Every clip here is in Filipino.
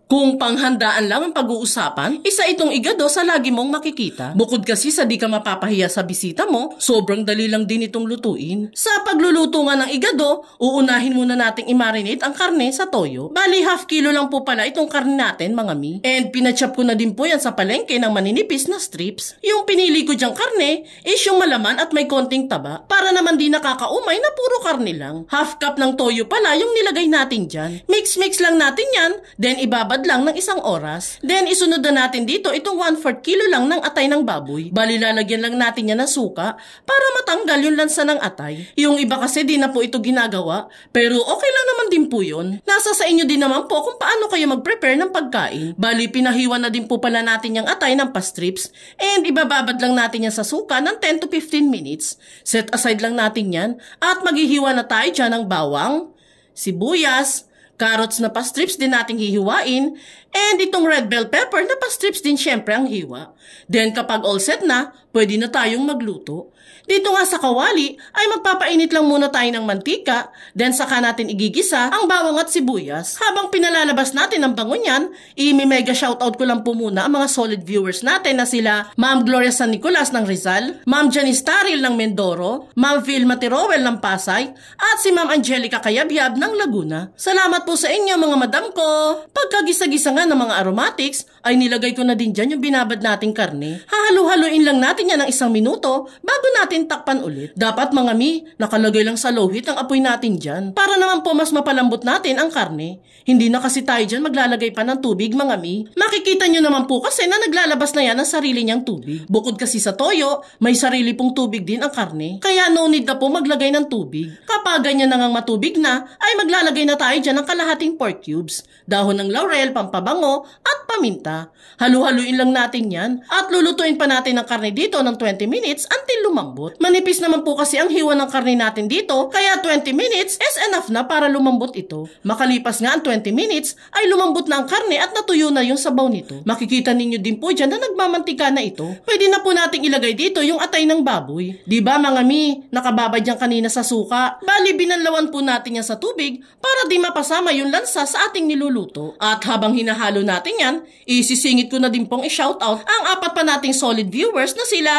Kung panghandaan lang ang pag-uusapan, isa itong igado sa lagi mong makikita. Bukod kasi sa di ka mapapahiya sa bisita mo, sobrang dali lang din itong lutuin. Sa pagluluto nga ng igado, uunahin muna nating i-marinate ang karne sa toyo. Bali, half kilo lang po pala itong karne natin, mga mi. And pinachop ko na din po yan sa palengke ng maninipis na strips. Yung pinili ko dyang karne is yung malaman at may konting taba. Para naman di nakakaumay na puro karne lang. Half cup ng toyo pala yung nilagay natin dyan. Mix lang natin yan, then ibabad lang ng 1 oras. Then isunod na natin dito itong 1/4 kilo lang ng atay ng baboy. Bali lalagyan lang natin yan ng suka para matanggal yung lansa ng atay. Yung iba kasi di na po ito ginagawa, pero okay lang naman din po yun. Nasa sa inyo din naman po kung paano kayo mag-prepare ng pagkain. Bali pinahiwa na din po pala natin yung atay ng pa-strips and ibababad lang natin yan sa suka ng 10 to 15 minutes. Set aside lang natin yan at maghihiwa na tayo dyan ng bawang, sibuyas, carrots na pa-strips din nating hihiwain, and itong red bell pepper na pa-strips din syempre ang hiwa. Then kapag all set na, pwede na tayong magluto. Dito nga sa kawali ay magpapainit lang muna tayo ng mantika, then saka natin igigisa ang bawang at sibuyas. Habang pinalalabas natin ang bango niyan, i-mega shoutout ko lang po muna ang mga solid viewers natin na sila Ma'am Gloria San Nicolas ng Rizal, Ma'am Janice Taril ng Mindoro, Ma'am Vilma Tirowel ng Pasay, at si Ma'am Angelica Kayabyab ng Laguna. Salamat po sa inyo mga madam ko! Pagkagisa-gisa nga ng mga aromatics, ay nilagay ko na din dyan yung binabad nating karne. Hahalu-haluin lang natin yan ng 1 minuto bago natin takpan ulit. Dapat mga mi, nakalagay lang sa low heat ang apoy natin dyan para naman po mas mapalambot natin ang karne. Hindi na kasi tayo dyan maglalagay pa ng tubig mga mi. Makikita nyo naman po kasi na naglalabas na yan ng sarili niyang tubig. Bukod kasi sa toyo, may sarili pong tubig din ang karne. Kaya no need na po maglagay ng tubig. Kapag ganyan na ngang matubig na, ay maglalagay na tayo dyan ng kalahating pork cubes, dahon ng laurel, pampabango, at paminta. Halu-haluin lang natin yan at lulutuin pa natin ang karne dito ng 20 minutes until lumambot. Manipis naman po kasi ang hiwa ng karne natin dito, kaya 20 minutes is enough na para lumambot ito. Makalipas nga ang 20 minutes, ay lumambot na ang karne at natuyo na yung sabaw nito. Makikita ninyo din po dyan na nagmamantika na ito. Pwede na po nating ilagay dito yung atay ng baboy. Diba mga mi, nakababad yan kanina sa suka. Bali, binanlawan po natin yan sa tubig para di mapasama yung lansa sa ating niluluto. At habang hinahalo natin yan, isisingit ko na din pong i-shoutout ang 4 pa nating solid viewers na sila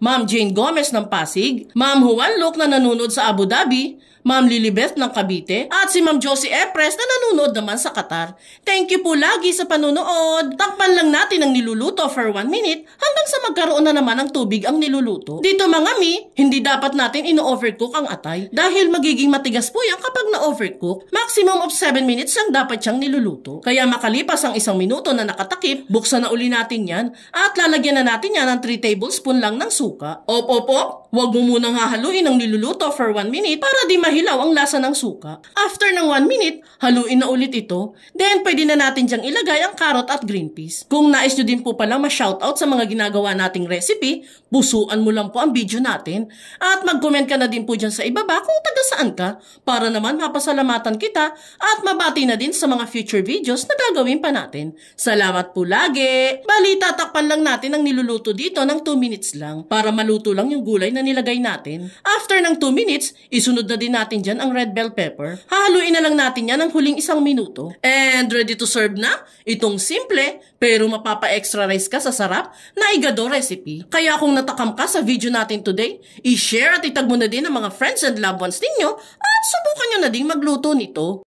Ma'am Jane Gomez ng Pasig, Ma'am Juan Luc na nanonood sa Abu Dhabi, Ma'am Lilibeth ng Cavite, at si Ma'am Josie Epres na nanonood naman sa Qatar. Thank you po lagi sa panunood. Takpan lang natin ang niluluto for 1 minute hanggang sa magkaroon na naman ng tubig ang niluluto. Dito mga mi, hindi dapat natin ino-overcook ang atay dahil magiging matigas po yan kapag na-overcook. Maximum of 7 minutes lang dapat siyang niluluto. Kaya makalipas ang 1 minuto na nakatakip, buksan na uli natin yan at lalagyan na natin yan ng 3 tablespoon lang ng suka. Op. Huwag mo munang hahaluin ang niluluto for 1 minute para di mahilaw ang lasa ng suka. After ng 1 minute, haluin na ulit ito. Then, pwede na natin dyang ilagay ang carrot at green peas. Kung nais nyo din po palang ma-shoutout sa mga ginagawa nating recipe, pusuan mo lang po ang video natin. At mag-comment ka na din po dyan sa ibaba kung taga saan ka para naman mapasalamatan kita at mabati na din sa mga future videos na gagawin pa natin. Salamat po lagi! Bali, tatakpan lang natin ang niluluto dito ng 2 minutes lang para maluto lang yung gulay na nilagay natin. After ng 2 minutes, isunod na din natin dyan ang red bell pepper. Hahaluin na lang natin yan ng huling 1 minuto. And ready to serve na itong simple pero mapapa-extra rice ka sa sarap na igado recipe. Kaya kung natakam ka sa video natin today, i-share at itag mo na din ang mga friends and loved ones ninyo at subukan nyo na din magluto nito.